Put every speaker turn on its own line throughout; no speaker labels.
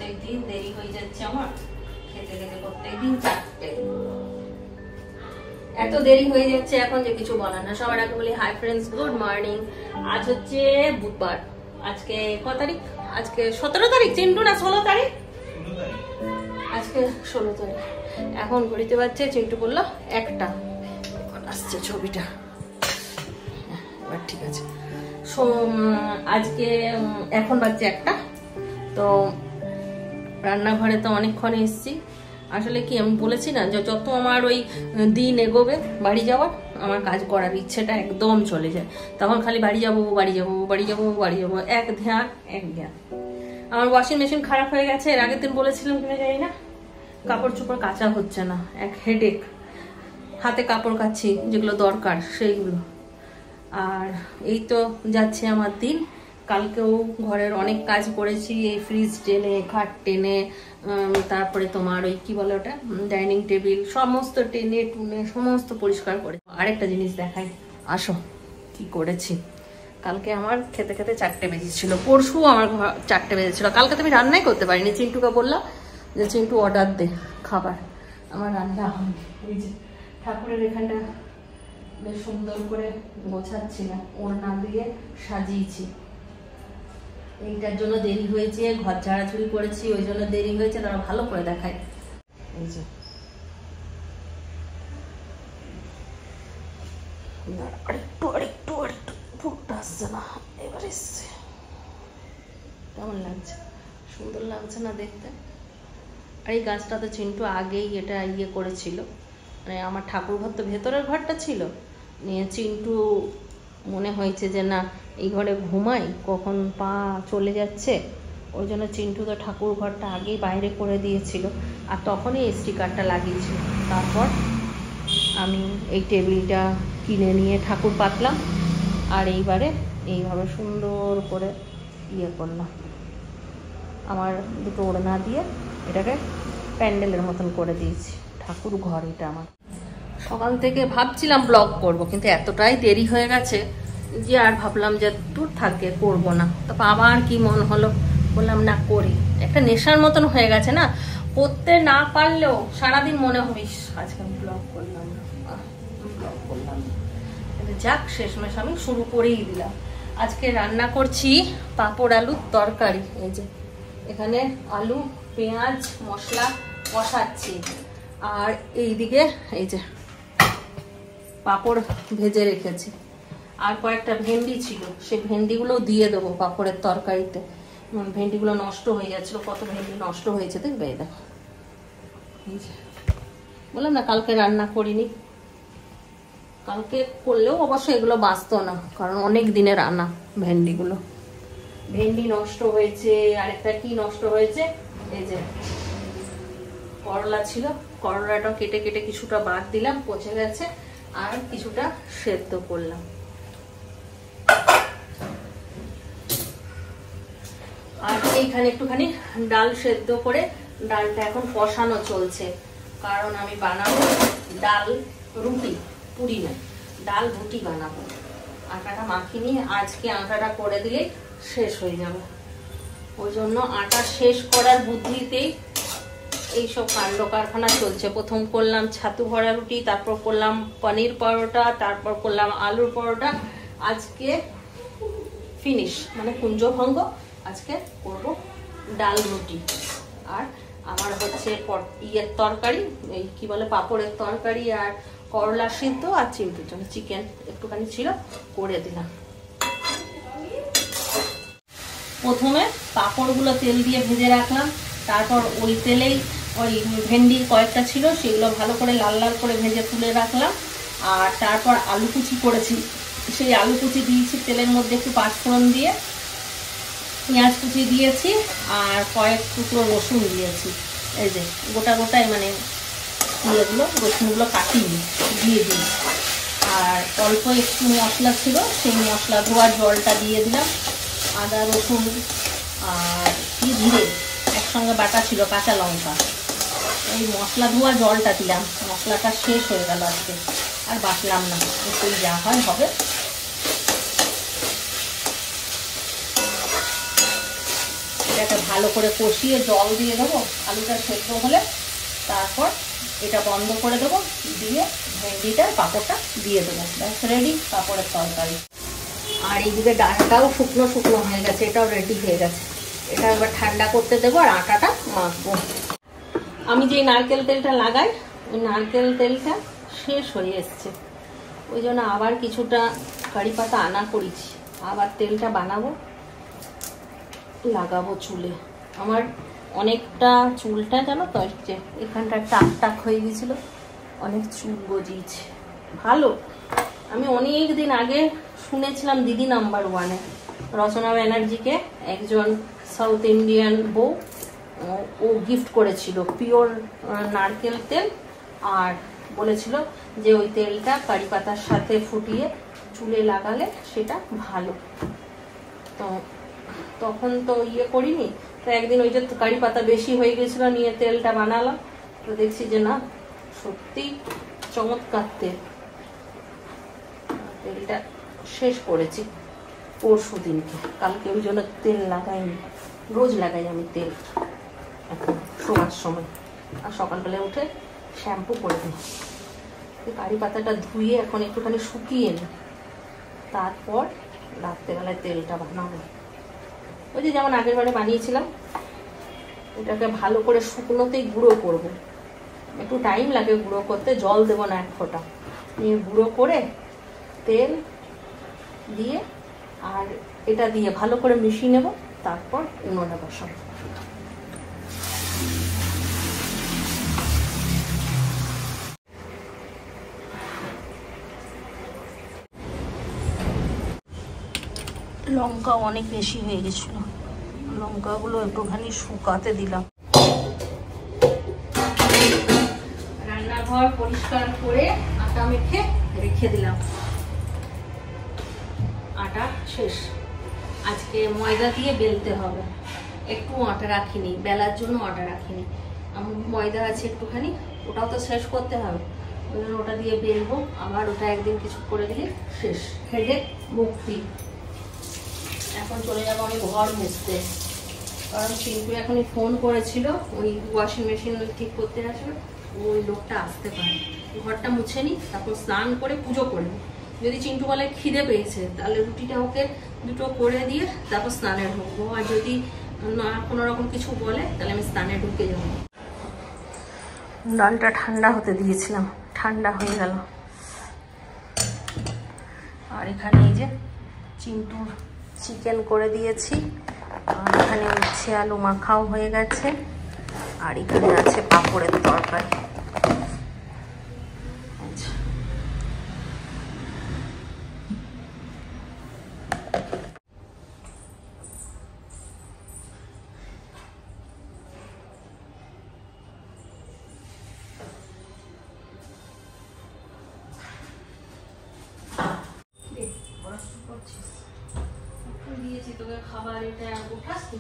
প্রত্যেকদিন দেরি হয়ে যাচ্ছে আমার খেতে খেতে, প্রত্যেকদিন 4টে। এত দেরি হয়ে যাচ্ছে এখন যে কিছু বলার না। সবার আগে বলি হাই ফ্রেন্ডস, গুড মর্নিং। আজ হচ্ছে বুধবার। আজকে কত তারিখ? আজকে 17 তারিখ। চিন্টু না 16 তারিখ? আজকে 16 তারিখ। এখন ঘড়িতে বাজছে, চিন্টু বললো 1টা। আসছে ছবিটা, এবার ঠিক আছে। আজকে এখন বাজছে 1টা। তো রান্নাঘরে তো অনেকক্ষণ এসছি। আসলে কি আমি বলেছি না যে যত আমার ওই দিন এগোবে বাড়ি যাওয়ার, আমার কাজ করার ইচ্ছেটা একদম চলে যায়। তখন খালি বাড়ি যাবো বাড়ি যাবো বাড়ি যাবো বাড়ি যাবো, এক ধ্যান। আমার ওয়াশিং মেশিন খারাপ হয়ে গেছে, এর আগের দিন বলেছিলাম কিনা জানি না। কাপড় চোপড় কাচা হচ্ছে না, এক হেডেক। হাতে কাপড় কাচ্ছি যেগুলো দরকার সেইগুলো। আর এই তো যাচ্ছে আমার দিন। কালকেও ঘরের অনেক কাজ করেছি, এই ফ্রিজ টেনে, খাট টেনে, তারপরে তোমার ওই কি বলে ওটা, ডাইনিং টেবিল সমস্ত টেনে টুনে সমস্ত পরিষ্কার করে। আরেকটা জিনিস দেখাই, আসো কি করেছি। কালকে আমার খেতে খেতে 4টে বেজেছিল, পরশু আমার 4টে বেজেছিল। কালকে তো আমি রান্নাই করতে পারিনি। চিন্টুকে বললাম যে চিন্টু অর্ডার দে খাবার, আমার রান্না হয়নি। এই যে ঠাকুরের এখানটা বেশ সুন্দর করে গোছাচ্ছি না, ওড়না দিয়ে সাজিয়েছি। এইটার জন্য দেরি হয়েছে, ঘর ঝাড়াঝুড়ি করেছি ওই জন্য দেরি হয়েছে। তারা ভালো করে দেখায়, এই যে আরেকটু আরেকটু আরেকটু ফুটটা আসছে না, এবার এসছে। কেমন লাগছে? সুন্দর লাগছে না দেখতে? আর এই গাছটা তো চিন্টু আগেই এটা ইয়ে করেছিল, মানে আমার ঠাকুর ঘর তো ভেতরের ঘরটা ছিল, নিয়ে চিন্টু মনে হয়েছে যে না এই ঘরে ঘুমাই, কখন পা চলে যাচ্ছে, ওই জন্য চিন্টু তো ঠাকুর ঘরটা আগেই বাইরে করে দিয়েছিল। আর তখনই স্টিকারটা লাগিয়েছিল। তারপর আমি এই টেবিলটা কিনে নিয়ে ঠাকুর পাতলাম, আর এইবারে এইভাবে সুন্দর করে ইয়ে করলাম। আমার দুটো ওড়না দিয়ে এটাকে প্যান্ডেলের মতন করে দিয়েছি। ঠাকুর ঘর এটা আমার। সকাল থেকে ভাবছিলাম ব্লগ করব, কিন্তু এতটাই দেরি হয়ে গেছে যে আর ভাবলাম যে দূর থাকে করবো না। তারপর আবার কি মন হলো, বললাম না করি। একটা নেশার মতন হয়ে গেছে না, করতে না পারলেও সারাদিন মনে হবে আজকে আমি ব্লগ করলাম না, ব্লগ করলাম না। যাক, শেষমেশ আমি শুরু করেই দিলাম। আজকে রান্না করছি পাঁপড় আলুর তরকারি। এই যে এখানে আলু পেঁয়াজ মশলা কষাচ্ছি, আর এইদিকে এই যে পাঁপড় ভেজে রেখেছি। আর কয়েকটা ভেন্ডি ছিল, সেই ভেন্ডিগুলো দিয়ে দেবো পাঁপড়ের তরকারিতে। ভেন্ডিগুলো নষ্ট হয়ে যাচ্ছিল, কত ভেন্ডি নষ্ট হয়েছে দেখবে। এই দেখো, বললাম না কালকে রান্না করিনি। কালকে করলেও অবশ্য এগুলো বাঁচতো না, কারণ অনেক দিনের আনা ভেন্ডিগুলো। ভেন্ডি নষ্ট হয়েছে, আর একটা কি নষ্ট হয়েছে, এই যে করলা ছিল, করলাটা কেটে কেটে কিছুটা বাদ দিলাম, পচে গেছে। আর কিছুটা সেদ্ধ করলাম। আর এইখানে একটুখানি ডাল সেদ্ধ করে, ডালটা এখন কষানো চলছে, কারণ আমি বানাবো ডাল রুটি, পুরি না, ডাল রুটি বানাবো। আটাটা মাখিয়ে নিয়ে আজকে আটাটা করে দিলেই শেষ হয়ে যাবে। ওই জন্য আটা শেষ করার বুদ্ধিতেই এইসব কাণ্ড কারখানা চলছে। প্রথম করলাম ছাতু ভরা রুটি, তারপর করলাম পনির পরোটা, তারপর করলাম আলুর পরোটা। আজকে ফিনিশ, মানে কুঞ্জভঙ্গ। আজকে করব ডাল রুটি। আর আমার হচ্ছে ইয়ের তরকারি, এই কি বলে পাঁপড়ের তরকারি, আর করলা সিদ্ধ, আর চিন্টুর জন্য চিকেন একটুখানি ছিল, করে দিলাম। প্রথমে পাঁপড়গুলো তেল দিয়ে ভেজে রাখলাম, তারপর ওই তেলেই ওই ভেন্ডি কয়েকটা ছিল সেগুলো ভালো করে লাল লাল করে ভেজে তুলে রাখলাম। আর তারপর আলু কুচি করেছি, সেই আলু কুচি দিয়েছি তেলের মধ্যে, একটু পাঁচফোড়ন দিয়ে পেঁয়াজ কুচি দিয়েছি, আর কয়েক টুকরো রসুন দিয়েছি। এই যে গোটা গোটাই মানে ইয়েগুলো রসুনগুলো কাটিয়ে দিয়ে দিই। আর অল্প একটু মশলা ছিল, সেই মশলা ধোয়ার জলটা দিয়ে দিলাম। আদা রসুন আর কি জিরে একসঙ্গে বাটা ছিল, কাঁচা লঙ্কা, এই মশলা ধোয়া জলটা দিলাম। মশলাটা শেষ হয়ে গেল আজকে, আর বাটলাম না, একটু যা হয় হবে। এটাকে ভালো করে কষিয়ে জল দিয়ে দেবো, আলুটা সেদ্ধ হলে তারপর এটা বন্ধ করে দেবো, দিয়ে ভেন্ডিটা পাঁপড়টা দিয়ে দেবো, ব্যাস রেডি পাঁপড়ের তরকারি। আর এইদিকে ডালটাও শুকনো শুকনো হয়ে গেছে, এটাও রেডি হয়ে গেছে। এটা এবার ঠান্ডা করতে দেবো আর আটাটা মাখবো। আমি যে নারকেল তেলটা লাগাই ওই নারকেল তেলটা শেষ হয়ে এসছে, ওই জন্য আবার কিছুটা কারি পাতা আনা করেছি, আবার তেলটা বানাবো লাগাবো চুলে। আমার অনেকটা চুলটা জানো তো যে এখানটা টাক টাক হয়ে গেছিলো, অনেক চুল গজিয়েছে। ভালো, আমি অনেক দিন আগে শুনেছিলাম দিদি নাম্বার ওয়ানে রচনা ব্যানার্জিকে একজন সাউথ ইন্ডিয়ান বউ ও গিফট করেছিল পিওর নারকেল তেল, আর বলেছিল যে ওই তেলটা কারি পাতার সাথে ফুটিয়ে চুলে লাগালে সেটা ভালো। তো তখন তো ইয়ে করিনি, তো একদিন ওই যে কারি পাতা বেশি হয়ে গেছিল নিয়ে তেলটা বানালাম, তো দেখছি যে না সত্যি চমৎকার তেল। তেলটা শেষ করেছি পরশু দিনকে, কালকে ওই জন্য তেল লাগাইনি। রোজ লাগাই আমি তেল এখন শোয়ার সময়, আর সকালবেলা উঠে শ্যাম্পু করে দিই। কারি পাতাটা ধুয়ে এখন একটুখানি শুকিয়ে নিই, তারপর রাত্রেবেলায় তেলটা বানাবো। ওই যে যেমন আগের বারে বানিয়েছিলাম, এটাকে ভালো করে শুকনোতেই গুঁড়ো করব। একটু টাইম লাগে গুঁড়ো করতে, জল দেবো না এক ফোঁটা, নিয়ে গুঁড়ো করে তেল দিয়ে আর এটা দিয়ে ভালো করে মিশিয়ে নেব, তারপর উনুনে বসাবো। লঙ্কা অনেক বেশি হয়ে গেছিল, লঙ্কাগুলো একটুখানি শুকাতে দিলাম। রান্নাঘর পরিষ্কার করে আটা মেখে রেখে দিলাম। আটা শেষ, আজকে ময়দা দিয়ে বেলতে হবে। একটু আটা রাখিনি, বেলার জন্য আটা রাখিনি, আমার ময়দা আছে একটুখানি, ওটাও তো শেষ করতে হবে, ওই জন্য ওটা দিয়ে বেলবো। আবার ওটা একদিন কিছু করে দিলে শেষ, হেডেক মুক্তি। এখন চলে যাবো আমি ঘর মুছতে, কারণ চিন্টু এখনই ফোন করেছিল ওই ওয়াশিং মেশিন ঠিক করতে আসবে, ওই লোকটা আসতে পারে। ঘরটা মুছে নিই, তারপর স্নান করে পুজো করবো। যদি চিন্টু বলে খিদে পেয়েছে তাহলে রুটিটা ওকে দুটো করে দিয়ে তারপর স্নানে ঢুকবো, আর যদি না কোনো রকম কিছু বলে তাহলে আমি স্নানে ঢুকে যাবো। ডালটা ঠান্ডা হতে দিয়েছিলাম, ঠান্ডা হয়ে গেল। আর এখানে এই যে চিন্টুর চিকেন করে দিয়েছি, আর এখানে উচ্ছে আলু মাখাও হয়ে গেছে, আর এখানে আছে পাঁপড়ের তরকারি। দিয়েছি তোকে খাবার, এটা উঠাসনি?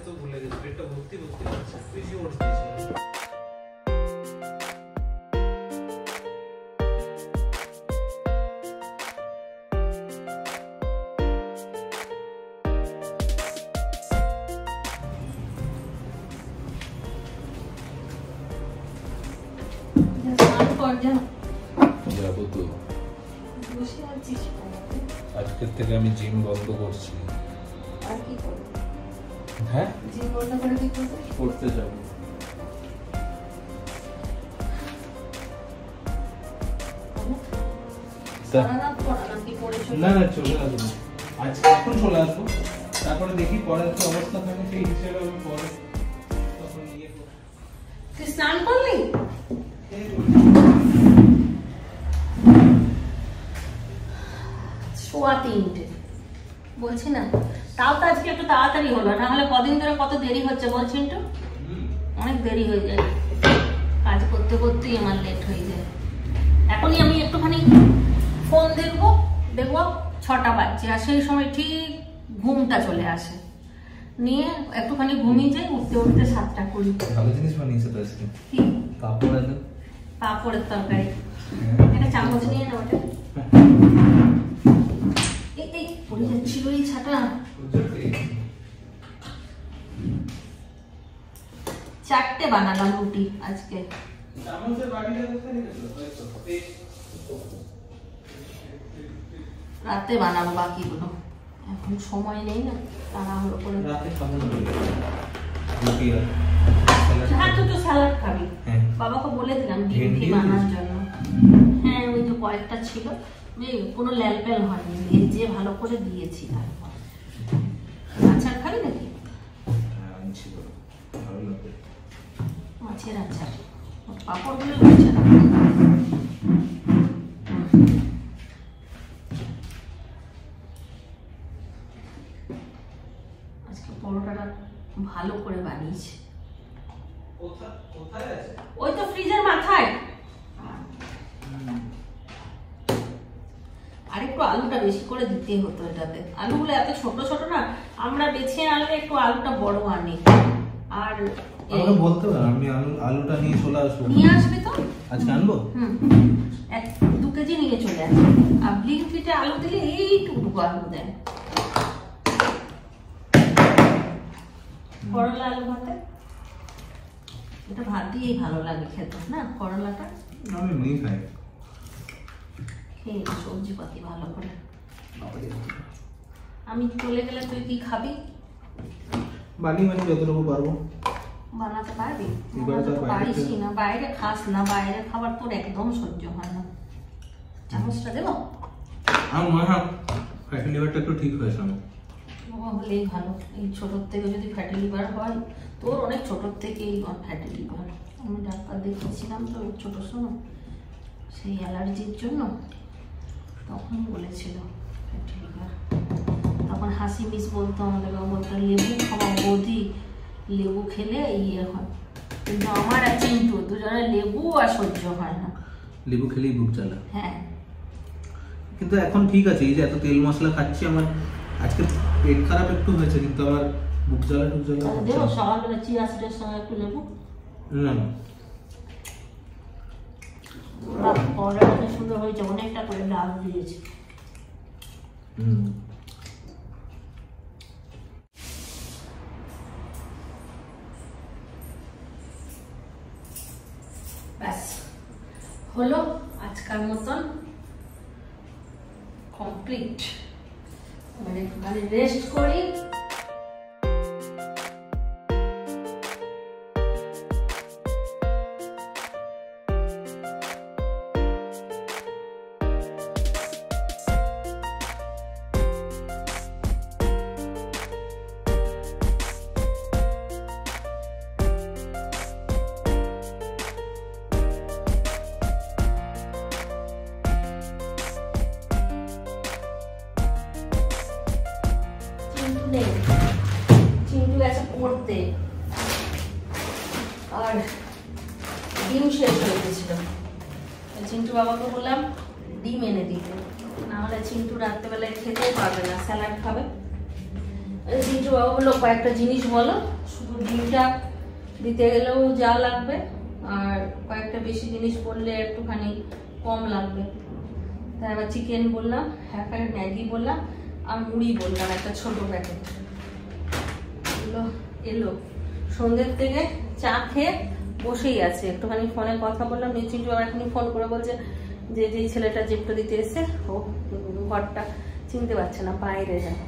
তো ভুলে গেছি, পেটটা ভর্তি ভর্তি আছে, বেশি ওর দিয়েছি।
যাবো তো, আজকের থেকে আমি জিম বন্ধ করছি। হ্যাঁ করতে যাবো। না না চলে আসবো, আজকে এখন চলে আসবো, তারপরে দেখি পরে কি অবস্থা থাকে সেই হিসেবে আমি পরে তখন ইয়ে করবো।
তুই স্নান করলি? সোয়া 3টে বলছি না, তাও তো আজকে একটু তাড়াতাড়ি হলো, নাহলে কদিন ধরে কত দেরি হচ্ছে বলছেন তো, অনেক দেরি হয়ে যায়, কাজ করতে করতেই আমার লেট হয়ে যায়। এখনই আমি একটুখানি ফোন দেখবো 6টা বাজছে, আর সেই সময় ঠিক ঘুমটা চলে আসে, নিয়ে একটুখানি ঘুমিয়ে যাই, উঠতে উঠতে 7টা 20।
ভালো জিনিস বানিয়েছে তো আজকে।
কি
পাপড় আলু?
পাঁপড়ের তরকারি। একটা চামচ নিয়ে না ওটা। এই পড়ে যাচ্ছিল এই ছাটা। 4টে বানালাম রুটি আজকে। রাতে বানাবো বাকিগুলো, এখন সময় নেই না, তাড়াহুড়ো করে। হ্যাঁ তুই তো স্যালাড খাবি, বাবাকে বলে দিলাম ডিম বানানোর জন্য। হ্যাঁ ওই তো কয়েকটা ছিল, কোনো ল্যাল প্যাল হয়নি, ভেজে ভালো করে দিয়েছি। তারপর আচার খাবি নাকি? মাছের আচার, পাঁপড় গুলো হচ্ছে না। আজকে পরোটাটা ভালো করে বানিয়েছি। ওই তো ফ্রিজের মাথায়। আরেকটু আলুটা বেশি করে দিতে হতো এটাতে, আলুগুলো এত ছোট ছোট না, আমরা বেছে আনলে একটু আলুটা বড় আনি। আর
আমাকে বলতে পারো, আমি আলুটা নিয়ে চলে আসবো।
নিয়ে আসবে তো
আজকে আনবো।
2 কেজি নিয়ে চলে আসবে। আর ব্লিঙ্কিটে আলু দিলে এইটুকু আলু দেয়। করলা আলু ভাতে, এটা ভাত দিয়েই ভালো লাগে খেতে না করলাটা।
আমি নেই খাই,
খেয়ে সবজি পাতি ভালো করে। আমি চলে গেলে তুই কি খাবি?
বানিয়ে যতটুকু পারবো।
বানাতে পারবি? পারিস না, বাইরে খাস না, বাইরে খাবার তোর একদম সহ্য হয় না। চামচটা দেবো?
ফ্যাটি লিভারটা একটু ঠিক হয়েছে আমার।
হলেই ভালো। এই ছোটোর থেকে যদি ফ্যাটি লিভার হয়, তোর অনেক ছোটোর থেকেই ফ্যাটি লিভার। আমি ডাক্তার দেখিয়েছিলাম তো ছোটোর সময়, সেই অ্যালার্জির জন্য, তখন বলেছিল ফ্যাটি লিভার। তখন হাসি মিস বলতো আমাদের, বলতো লেবু খাওয়া বৌদি, লেবু খেলে ইয়ে হয়। কিন্তু আমার আর চিন্টু দুজনের লেবু আর সহ্য হয় না।
লেবু খেলেই বুক জ্বালা।
হ্যাঁ,
কিন্তু এখন ঠিক আছে, এই যে এত তেল মশলা খাচ্ছি, আমার আজকে পেট খারাপ একটু হয়েছে, কিন্তু আমার বুক জ্বালা
দেবো সকালবেলা চিয়া সিডের সঙ্গে একটু লেবু।
না
অর্ডারটা সুন্দর হয়েছে, অনেকটা করে ডাল দিয়েছে। ব্যাস হলো আজকাল মতন কমপ্লিট। মানে রেস্ট করি। চিন্টু গেছে পড়তে, আর ডিম শেষ হয়ে গেছিল। চিন্টু বাবাকে বললাম ডিম এনে দিতে, নাহলে চিন্টু রাত্রেবেলায় খেতেও পারবে না, স্যালাড খাবে। চিন্টু বাবা বললো কয়েকটা জিনিস বলো, শুধু ডিমটা দিতে গেলেও যা লাগবে, আর কয়েকটা বেশি জিনিস বললে একটুখানি কম লাগবে। তারপর চিকেন বললাম, এক প্যাকেট ম্যাগি বললাম, আর মুড়ি বললাম একটা ছোট প্যাকেট। এলো সন্ধ্যের থেকে চা খেয়ে বসেই আছে, একটুখানি ফোনে কথা বললাম। চিন্টু আবার এখনই ফোন করে বলছে যে যেই ছেলেটা জিপটা দিতে এসছে ও ঘরটা চিনতে পারছে না, বাইরে যায়।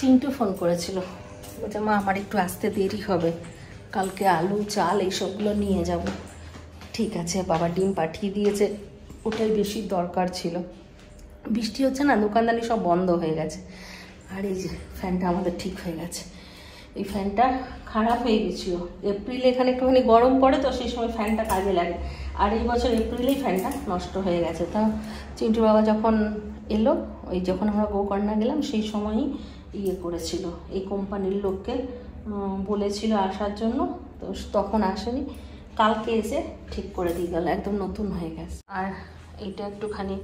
চিন্টু ফোন করেছিল, বলছে মা আমার একটু আসতে দেরি হবে, কালকে আলু চাল এইসবগুলো নিয়ে যাব। ঠিক আছে, বাবা ডিম পাঠিয়ে দিয়েছে, ওটাই বেশি দরকার ছিল। বৃষ্টি হচ্ছে না, দোকানদানি সব বন্ধ হয়ে গেছে। আর এই যে ফ্যানটা আমাদের ঠিক হয়ে গেছে, এই ফ্যানটা খারাপ হয়ে গেছিলো। এপ্রিলে এখানে একটুখানি গরম পড়ে তো, সেই সময় ফ্যানটা কাজে লাগে। আর এই বছর এপ্রিলেই ফ্যানটা নষ্ট হয়ে গেছে। তা চিন্টু বাবা যখন এলো, ওই যখন আমরা গোকর্ণা গেলাম সেই সময়ই ইয়ে করেছিল, এই কোম্পানির লোককে বলেছিল আসার জন্য, তো তখন আসেনি, কালকে এসে ঠিক করে দিয়ে গেল, একদম নতুন হয়ে গেছে। আর এইটা একটুখানি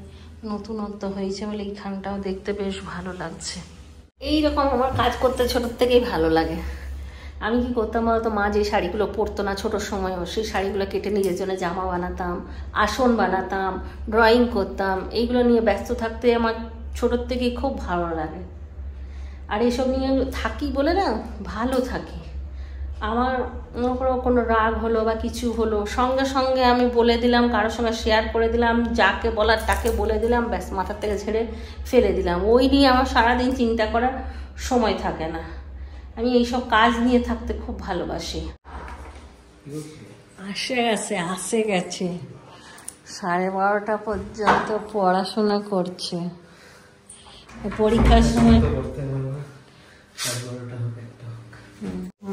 নতুনত্ব হয়েছে বলে এইখানটাও দেখতে বেশ ভালো লাগছে। এইরকম আমার কাজ করতে ছোটোর থেকেই ভালো লাগে। আমি কি করতাম বলতো, মা যে শাড়িগুলো পরতো না ছোটোর সময়ও, সেই শাড়িগুলো কেটে নিজের জন্য জামা বানাতাম, আসন বানাতাম, ড্রয়িং করতাম। এইগুলো নিয়ে ব্যস্ত থাকতে আমার ছোটোর থেকেই খুব ভালো লাগে। আর এইসব নিয়ে থাকি বলে না ভালো থাকি। আমার মনে করো কোনো রাগ হলো বা কিছু হলো, সঙ্গে সঙ্গে আমি বলে দিলাম, কারোর সঙ্গে শেয়ার করে দিলাম, যাকে বলার তাকে বলে দিলাম, ব্যাস মাথার থেকে ছেড়ে ফেলে দিলাম। ওই নিয়ে আমার সারাদিন চিন্তা করার সময় থাকে না। আমি এইসব কাজ নিয়ে থাকতে খুব ভালোবাসি। আসে গেছে 12:30 পর্যন্ত পড়াশোনা করছে। পরীক্ষার সময়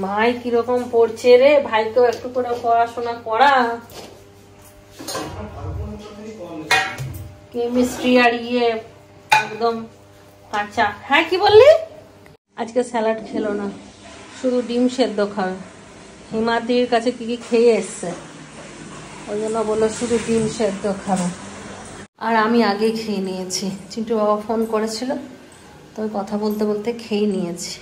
ভাই কিরকম পড়ছে রে, ভাইকেও একটু করে পড়াশোনা করা। কেমিস্ট্রি আর একদম কাঁচা। হ্যাঁ কি বললি? আজকে স্যালাড খেলো না, শুধু ডিম সেদ্ধ খাবে। হিমাদ্রির কাছে কি কি খেয়ে এসছে, ওই জন্য বললো শুধু ডিম সেদ্ধ খাবে। আর আমি আগে খেয়ে নিয়েছি, চিন্টু বাবা ফোন করেছিল তো কথা বলতে বলতে খেয়ে নিয়েছি।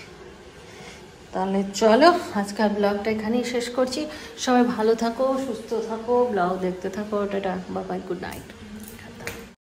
তাহলে চলো আজকাল ব্লগটা এখানেই শেষ করছি। সবাই ভালো থাকো, সুস্থ থাকো, ব্লগ দেখতে থাকো। Tata, bye bye, good night.